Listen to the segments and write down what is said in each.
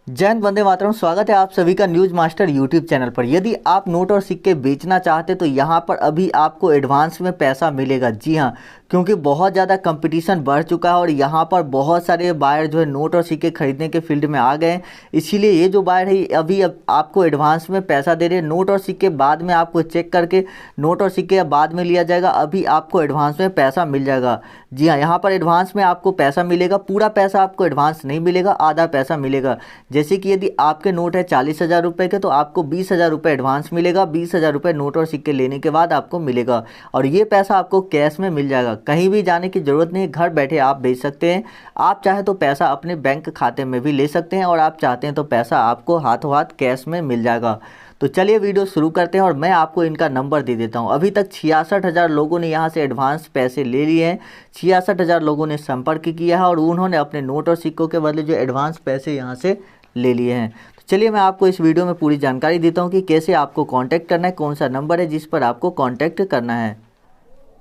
जय हिंद, वंदे मातरम। स्वागत है आप सभी का न्यूज मास्टर यूट्यूब चैनल पर। यदि आप नोट और सिक्के बेचना चाहते तो यहाँ पर अभी आपको एडवांस में पैसा मिलेगा। जी हाँ, क्योंकि बहुत ज़्यादा कंपटीशन बढ़ चुका है और यहाँ पर बहुत सारे बायर जो है नोट और सिक्के खरीदने के फील्ड में आ गए हैं। इसीलिए ये जो बायर है अभी अब आपको एडवांस में पैसा दे रहे हैं। नोट और सिक्के बाद में आपको चेक करके नोट और सिक्के बाद में लिया जाएगा, अभी आपको एडवांस में पैसा मिल जाएगा। जी हाँ, यहाँ पर एडवांस में आपको पैसा मिलेगा। पूरा पैसा आपको एडवांस नहीं मिलेगा, आधा पैसा मिलेगा। जैसे कि यदि आपके नोट है 40,000 रुपये के तो आपको 20,000 रुपये एडवांस मिलेगा। 20,000 रुपये नोट और सिक्के लेने के बाद आपको मिलेगा और ये पैसा आपको कैश में मिल जाएगा। कहीं भी जाने की ज़रूरत नहीं, घर बैठे आप भेज सकते हैं। आप चाहे तो पैसा अपने बैंक खाते में भी ले सकते हैं और आप चाहते हैं तो पैसा आपको हाथों हाथ कैश में मिल जाएगा। तो चलिए वीडियो शुरू करते हैं और मैं आपको इनका नंबर दे देता हूं। अभी तक 66,000 लोगों ने यहां से एडवांस पैसे ले लिए हैं। 66,000 लोगों ने संपर्क किया है और उन्होंने अपने नोट और सिक्कों के बदले जो एडवांस पैसे यहां से ले लिए हैं। तो चलिए मैं आपको इस वीडियो में पूरी जानकारी देता हूं कि कैसे आपको कांटेक्ट करना है, कौन सा नंबर है जिस पर आपको कांटेक्ट करना है।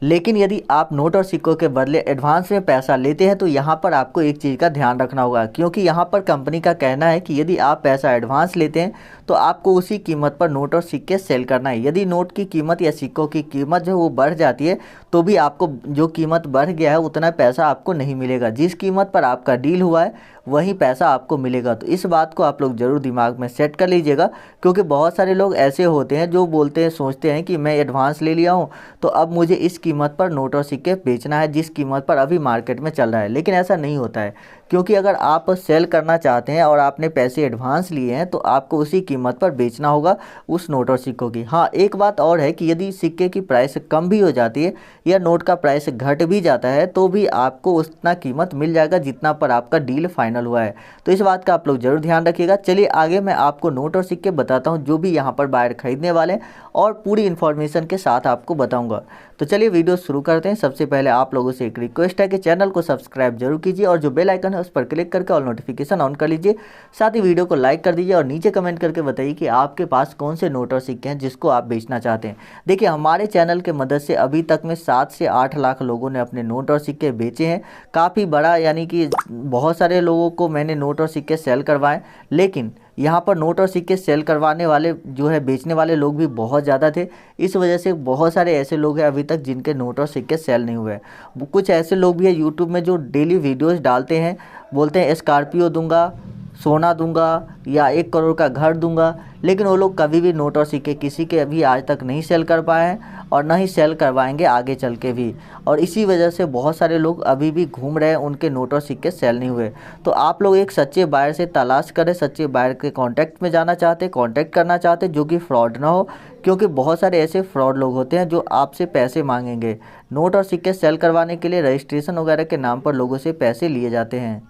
लेकिन यदि आप नोट और सिक्कों के बदले एडवांस में पैसा लेते हैं तो यहाँ पर आपको एक चीज़ का ध्यान रखना होगा, क्योंकि यहाँ पर कंपनी का कहना है कि यदि आप पैसा एडवांस लेते हैं तो आपको उसी कीमत पर नोट और सिक्के सेल करना है। यदि नोट की कीमत या सिक्कों की कीमत जो वो बढ़ जाती है तो भी आपको जो कीमत बढ़ गया है उतना पैसा आपको नहीं मिलेगा। जिस कीमत पर आपका डील हुआ है वही पैसा आपको मिलेगा। तो इस बात को आप लोग ज़रूर दिमाग में सेट कर लीजिएगा, क्योंकि बहुत सारे लोग ऐसे होते हैं जो बोलते हैं, सोचते हैं कि मैं एडवांस ले लिया हूँ तो अब मुझे इस कीमत पर नोट और सिक्के बेचना है जिस कीमत पर अभी मार्केट में चल रहा है। लेकिन ऐसा नहीं होता है, क्योंकि अगर आप सेल करना चाहते हैं और आपने पैसे एडवांस लिए हैं तो आपको उसी कीमत पर बेचना होगा उस नोट और सिक्कों की। हाँ, एक बात और है कि यदि सिक्के की प्राइस कम भी हो जाती है या नोट का प्राइस घट भी जाता है तो भी आपको उतना कीमत मिल जाएगा जितना पर आपका डील फाइनल हुआ है। तो इस बात का आप लोग जरूर ध्यान रखिएगा। चलिए आगे मैं आपको नोट और सिक्के बताता हूँ जो भी यहाँ पर बायर खरीदने वाले हैं और पूरी इन्फॉर्मेशन के साथ आपको बताऊँगा। तो चलिए वीडियो शुरू करते हैं। सबसे पहले आप लोगों से एक रिक्वेस्ट है कि चैनल को सब्सक्राइब जरूर कीजिए और जो बेल आइकन है उस पर क्लिक करके ऑल नोटिफिकेशन ऑन कर लीजिए। साथ ही वीडियो को लाइक कर दीजिए और नीचे कमेंट करके बताइए कि आपके पास कौन से नोट और सिक्के हैं जिसको आप बेचना चाहते हैं। देखिए, हमारे चैनल के मदद से अभी तक में 7 से 8 लाख लोगों ने अपने नोट और सिक्के बेचे हैं। काफ़ी बड़ा, यानी कि बहुत सारे लोगों को मैंने नोट और सिक्के सेल करवाए। लेकिन यहाँ पर नोट और सिक्के सेल करवाने वाले जो है, बेचने वाले लोग भी बहुत ज़्यादा थे। इस वजह से बहुत सारे ऐसे लोग हैं अभी तक जिनके नोट और सिक्के सेल नहीं हुए। कुछ ऐसे लोग भी हैं यूट्यूब में जो डेली वीडियोस डालते हैं, बोलते हैं स्कॉर्पियो दूंगा, सोना दूंगा या 1 करोड़ का घर दूंगा, लेकिन वो लोग कभी भी नोट और सिक्के किसी के अभी आज तक नहीं सेल कर पाए हैं और ना ही सेल करवाएंगे आगे चल के भी। और इसी वजह से बहुत सारे लोग अभी भी घूम रहे हैं, उनके नोट और सिक्के सेल नहीं हुए। तो आप लोग एक सच्चे बायर से तलाश करें, सच्चे बायर के कांटेक्ट में जाना चाहते, कांटेक्ट करना चाहते जो कि फ्रॉड ना हो, क्योंकि बहुत सारे ऐसे फ्रॉड लोग होते हैं जो आपसे पैसे मांगेंगे। नोट और सिक्के सेल करवाने के लिए रजिस्ट्रेशन वगैरह के नाम पर लोगों से पैसे लिए जाते हैं।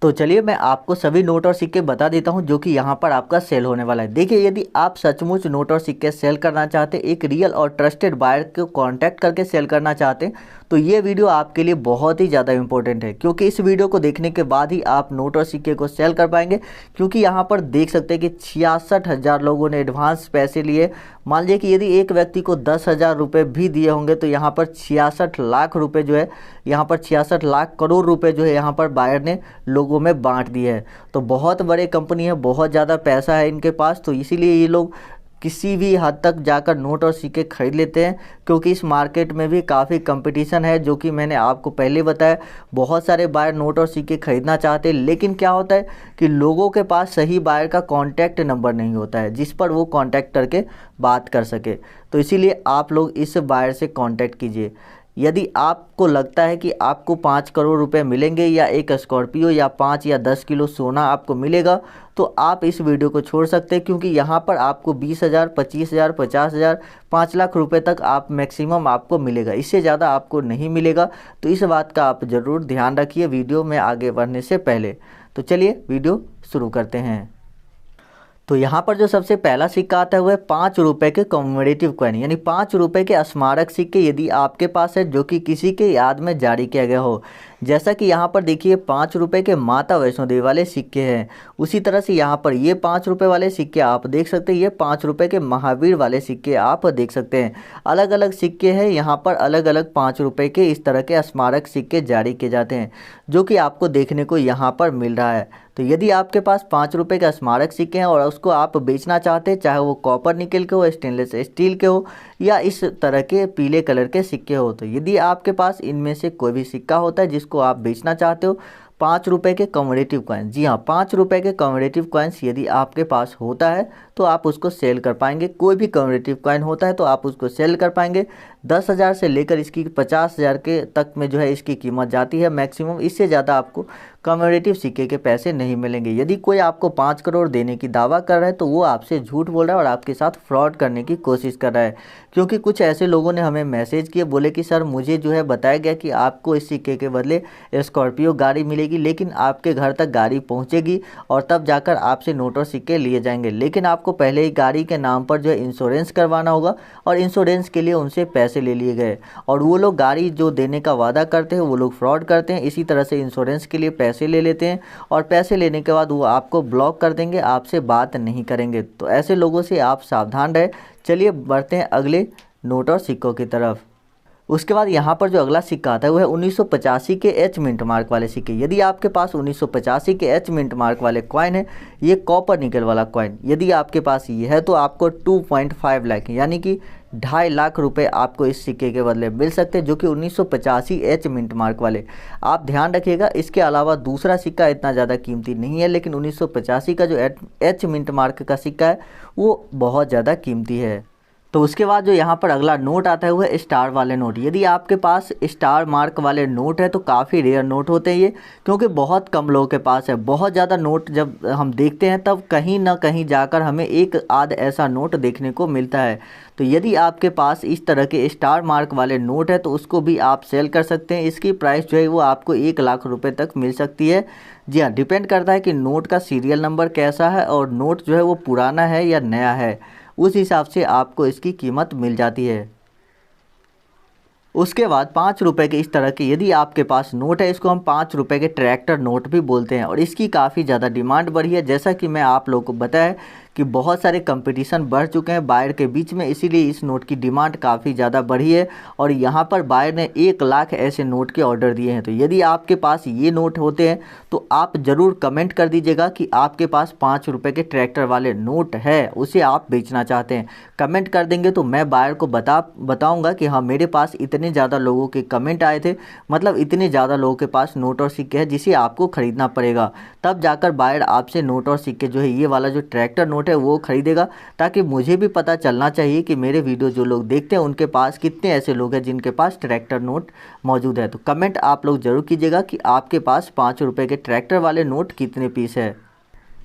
तो चलिए मैं आपको सभी नोट और सिक्के बता देता हूं जो कि यहाँ पर आपका सेल होने वाला है। देखिए, यदि आप सचमुच नोट और सिक्के सेल करना चाहते हैं, एक रियल और ट्रस्टेड बायर को कांटेक्ट करके सेल करना चाहते हैं, तो ये वीडियो आपके लिए बहुत ही ज़्यादा इंपॉर्टेंट है, क्योंकि इस वीडियो को देखने के बाद ही आप नोट और सिक्के को सेल कर पाएंगे। क्योंकि यहाँ पर देख सकते हैं कि 66,000 लोगों ने एडवांस पैसे लिए। मान लीजिए कि यदि एक व्यक्ति को 10,000 रुपये भी दिए होंगे तो यहाँ पर 66 लाख रुपये जो है, यहाँ पर 66 लाख करोड़ रुपए जो है यहाँ पर बायर ने लोगों में बांट दिए है। तो बहुत बड़े कंपनी है, बहुत ज़्यादा पैसा है इनके पास, तो इसीलिए ये लोग किसी भी हद तक जाकर नोट और सिक्के खरीद लेते हैं। क्योंकि इस मार्केट में भी काफ़ी कंपटीशन है, जो कि मैंने आपको पहले बताया। बहुत सारे बायर नोट और सिक्के खरीदना चाहते हैं, लेकिन क्या होता है कि लोगों के पास सही बायर का कॉन्टैक्ट नंबर नहीं होता है जिस पर वो कॉन्टैक्ट करके बात कर सके। तो इसीलिए आप लोग इस बायर से कॉन्टैक्ट कीजिए। यदि आपको लगता है कि आपको 5 करोड़ रुपए मिलेंगे या एक स्कॉर्पियो या 5 या 10 किलो सोना आपको मिलेगा, तो आप इस वीडियो को छोड़ सकते हैं, क्योंकि यहाँ पर आपको 20,000, 25,000, 50,000, 5 लाख रुपए तक आप मैक्सिमम आपको मिलेगा। इससे ज़्यादा आपको नहीं मिलेगा। तो इस बात का आप ज़रूर ध्यान रखिए वीडियो में आगे बढ़ने से पहले। तो चलिए वीडियो शुरू करते हैं। तो यहाँ पर जो सबसे पहला सिक्का आता है वह 5 रुपये के कॉमेमोरेटिव कॉइन, यानी 5 रुपये के स्मारक सिक्के यदि आपके पास है जो कि किसी के याद में जारी किया गया हो। जैसा कि यहाँ पर देखिए 5 रुपये के माता वैष्णो देवी वाले सिक्के हैं। उसी तरह से यहाँ पर ये 5 रुपये वाले सिक्के आप देख सकते हैं, ये 5 रुपये के महावीर वाले सिक्के आप देख सकते हैं। अलग अलग सिक्के हैं, यहाँ पर अलग अलग 5 रुपये के इस तरह के स्मारक सिक्के जारी किए जाते हैं, जो कि आपको देखने को यहाँ पर मिल रहा है। तो यदि आपके पास 5 रुपये का स्मारक सिक्के हैं और उसको आप बेचना चाहते हैं, चाहे वो कॉपर निकल के हो, स्टेनलेस स्टील के हो या इस तरह के पीले कलर के सिक्के हो, तो यदि आपके पास इनमें से कोई भी सिक्का होता है जिसको आप बेचना चाहते हो, 5 रुपये के कम्मेमोरेटिव कॉइन्स, जी हाँ 5 रुपये के कम्मेमोरेटिव कॉइन्स यदि आपके पास होता है तो आप उसको सेल कर पाएंगे। कोई भी कम्मेमोरेटिव कॉइन होता है तो आप उसको सेल कर पाएंगे। 10,000 से लेकर इसकी 50,000 के तक में जो है इसकी कीमत जाती है मैक्सिमम। इससे ज़्यादा आपको कम्मेमोरेटिव सिक्के के पैसे नहीं मिलेंगे। यदि कोई आपको 5 करोड़ देने की दावा कर रहा है तो वो आपसे झूठ बोल रहा है और आपके साथ फ्रॉड करने की कोशिश कर रहा है। क्योंकि कुछ ऐसे लोगों ने हमें मैसेज किए, बोले कि सर मुझे जो है बताया गया कि आपको इस सिक्के के बदले स्कॉर्पियो गाड़ी मिलेगी, लेकिन आपके घर तक गाड़ी पहुंचेगी और तब जाकर आपसे नोट और सिक्के लिए जाएंगे। लेकिन आपको पहले ही गाड़ी के नाम पर जो है इंश्योरेंस करवाना होगा और इंश्योरेंस के लिए उनसे पैसे ले लिए गए और वो लोग गाड़ी जो देने का वादा करते हैं वो लोग फ्रॉड करते हैं। इसी तरह से इंश्योरेंस के लिए पैसे ले लेते हैं और पैसे लेने के बाद वो आपको ब्लॉक कर देंगे, आपसे बात नहीं करेंगे। तो ऐसे लोगों से आप सावधान रहें। चलिए बढ़ते हैं अगले नोट और सिक्कों की तरफ। उसके बाद यहाँ पर जो अगला सिक्का आता है वो है 1985 के एच मिंट मार्क वाले सिक्के। यदि आपके पास 1985 के एच मिंट मार्क वाले कॉइन है, ये कॉपर निकल वाला कॉइन, यदि आपके पास ये है तो आपको 2.5 लाख यानी कि 2.5 लाख रुपए आपको इस सिक्के के बदले मिल सकते हैं, जो कि 1985 एच मिंट मार्क वाले। आप ध्यान रखिएगा, इसके अलावा दूसरा सिक्का इतना ज़्यादा कीमती नहीं है, लेकिन 1985 का जो एच मिंट मार्क का सिक्का है वो बहुत ज़्यादा कीमती है। तो उसके बाद जो यहाँ पर अगला नोट आता है वो है स्टार वाले नोट। यदि आपके पास स्टार मार्क वाले नोट है तो काफ़ी रेयर नोट होते हैं ये, क्योंकि बहुत कम लोगों के पास है। बहुत ज़्यादा नोट जब हम देखते हैं तब कहीं ना कहीं जाकर हमें एक आध ऐसा नोट देखने को मिलता है। तो यदि आपके पास इस तरह के स्टार मार्क वाले नोट है तो उसको भी आप सेल कर सकते हैं। इसकी प्राइस जो है वो आपको 1 लाख रुपए तक मिल सकती है। जी हाँ, डिपेंड करता है कि नोट का सीरियल नंबर कैसा है और नोट जो है वो पुराना है या नया है, उस हिसाब से आपको इसकी कीमत मिल जाती है। उसके बाद 5 रुपये के इस तरह के यदि आपके पास नोट है, इसको हम 5 रुपये के ट्रैक्टर नोट भी बोलते हैं और इसकी काफ़ी ज़्यादा डिमांड बढ़ी है। जैसा कि मैं आप लोगों को बताया कि बहुत सारे कंपटीशन बढ़ चुके हैं बायर के बीच में, इसीलिए इस नोट की डिमांड काफ़ी ज़्यादा बढ़ी है और यहाँ पर बायर ने 1 लाख ऐसे नोट के ऑर्डर दिए हैं। तो यदि आपके पास ये नोट होते हैं तो आप ज़रूर कमेंट कर दीजिएगा कि आपके पास 5 रुपये के ट्रैक्टर वाले नोट है, उसे आप बेचना चाहते हैं। कमेंट कर देंगे तो मैं बायर को बताऊँगा कि हाँ मेरे पास इतने ज़्यादा लोगों के कमेंट आए थे, मतलब इतने ज़्यादा लोगों के पास नोट और सिक्के हैं जिसे आपको ख़रीदना पड़ेगा। तब जाकर बायर आपसे नोट और सिक्के जो है ये वाला जो ट्रैक्टर नोट है वो खरीदेगा, ताकि मुझे भी पता चलना चाहिए कि मेरे वीडियो जो लोग देखते हैं उनके पास कितने ऐसे लोग हैं जिनके पास ट्रैक्टर नोट मौजूद है। तो कमेंट आप लोग ज़रूर कीजिएगा कि आपके पास 5 रुपये के ट्रैक्टर वाले नोट कितने पीस है।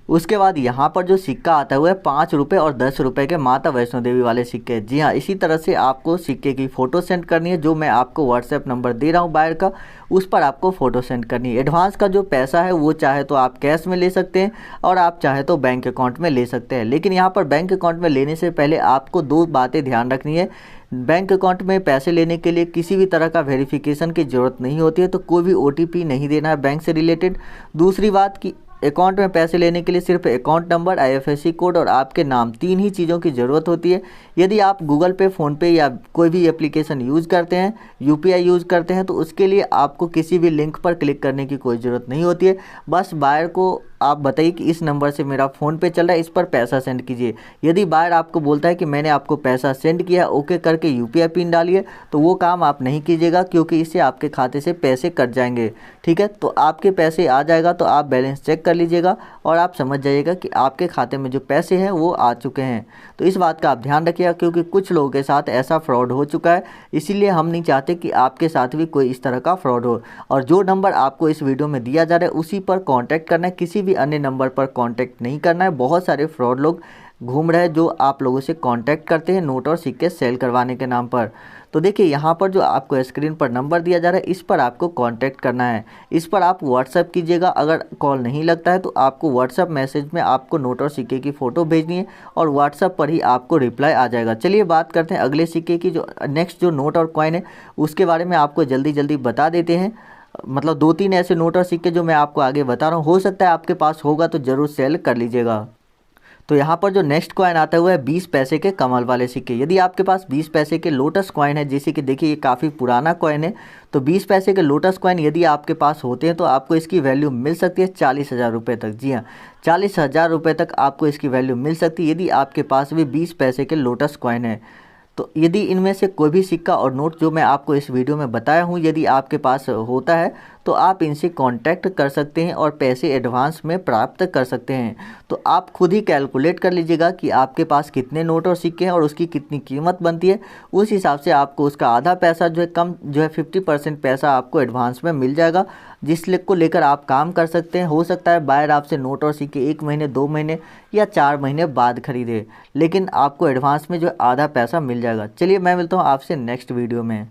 उसके बाद यहाँ पर जो सिक्का आता है वो है 5 रुपये और 10 रुपये के माता वैष्णो देवी वाले सिक्के। जी हाँ, इसी तरह से आपको सिक्के की फ़ोटो सेंड करनी है, जो मैं आपको व्हाट्सएप नंबर दे रहा हूँ बायर का, उस पर आपको फ़ोटो सेंड करनी है। एडवांस का जो पैसा है वो चाहे तो आप कैश में ले सकते हैं और आप चाहे तो बैंक अकाउंट में ले सकते हैं। लेकिन यहाँ पर बैंक अकाउंट में लेने से पहले आपको 2 बातें ध्यान रखनी है। बैंक अकाउंट में पैसे लेने के लिए किसी भी तरह का वेरिफिकेशन की ज़रूरत नहीं होती है, तो कोई भी OTP नहीं देना है बैंक से रिलेटेड। दूसरी बात कि अकाउंट में पैसे लेने के लिए सिर्फ अकाउंट नंबर, IFSC कोड और आपके नाम, 3 ही चीज़ों की ज़रूरत होती है। यदि आप गूगल पे, फ़ोनपे या कोई भी एप्लीकेशन यूज़ करते हैं, UPI यूज़ करते हैं, तो उसके लिए आपको किसी भी लिंक पर क्लिक करने की कोई ज़रूरत नहीं होती है। बस बायर को आप बताइए कि इस नंबर से मेरा फ़ोन पे चल रहा है, इस पर पैसा सेंड कीजिए। यदि बायर आपको बोलता है कि मैंने आपको पैसा सेंड किया, ओके करके UPI पिन डालिए, तो वो काम आप नहीं कीजिएगा, क्योंकि इससे आपके खाते से पैसे कट जाएंगे। ठीक है, तो आपके पैसे आ जाएगा तो आप बैलेंस चेक कर लीजिएगा और आप समझ जाइएगा कि आपके खाते में जो पैसे हैं वो आ चुके हैं। तो इस बात का आप ध्यान रखिएगा, क्योंकि कुछ लोगों के साथ ऐसा फ्रॉड हो चुका है, इसीलिए हम नहीं चाहते कि आपके साथ भी कोई इस तरह का फ्रॉड हो। और जो नंबर आपको इस वीडियो में दिया जा रहा है उसी पर कॉन्टैक्ट करना है, किसी भी अन्य नंबर पर कांटेक्ट नहीं करना है। बहुत सारे फ्रॉड लोग घूम रहे हैं जो आप लोगों से कांटेक्ट करते हैं नोट और सिक्के सेल करवाने के नाम पर। तो देखिए यहाँ पर जो आपको स्क्रीन पर नंबर दिया जा रहा है, इस पर आपको कांटेक्ट करना है। इस पर आप व्हाट्सएप कीजिएगा। अगर कॉल नहीं लगता है तो आपको व्हाट्सएप मैसेज में आपको नोट और सिक्के की फ़ोटो भेजनी है और व्हाट्सएप पर ही आपको रिप्लाई आ जाएगा। चलिए बात करते हैं अगले सिक्के की। जो नेक्स्ट जो नोट और कॉइन है उसके बारे में आपको जल्दी जल्दी बता देते हैं। मतलब 2-3 ऐसे नोट और सिक्के जो मैं आपको आगे बता रहा हूँ, हो सकता है आपके पास होगा तो ज़रूर सेल कर लीजिएगा। तो यहाँ पर जो नेक्स्ट कॉइन आता हुआ है 20 पैसे के कमल वाले सिक्के। यदि आपके पास 20 पैसे के लोटस कॉइन है, जैसे कि देखिए ये काफ़ी पुराना कॉइन है, तो 20 पैसे के लोटस कॉइन यदि आपके पास होते हैं तो आपको इसकी वैल्यू मिल सकती है 40,000 रुपये तक। जी हाँ, 40,000 रुपये तक आपको इसकी वैल्यू मिल सकती है यदि आपके पास भी 20 पैसे के लोटस कॉइन है। तो यदि इनमें से कोई भी सिक्का और नोट जो मैं आपको इस वीडियो में बताया हूँ यदि आपके पास होता है तो आप इनसे कांटेक्ट कर सकते हैं और पैसे एडवांस में प्राप्त कर सकते हैं। तो आप खुद ही कैलकुलेट कर लीजिएगा कि आपके पास कितने नोट और सिक्के हैं और उसकी कितनी कीमत बनती है। उस हिसाब से आपको उसका आधा पैसा जो है कम जो है 50% पैसा आपको एडवांस में मिल जाएगा, जिस को लेकर आप काम कर सकते हैं। हो सकता है बायर आपसे नोट और सिक्के 1 महीने 2 महीने या 4 महीने बाद खरीदे, लेकिन आपको एडवांस में जो आधा पैसा मिल जाएगा। चलिए मैं मिलता हूँ आपसे नेक्स्ट वीडियो में।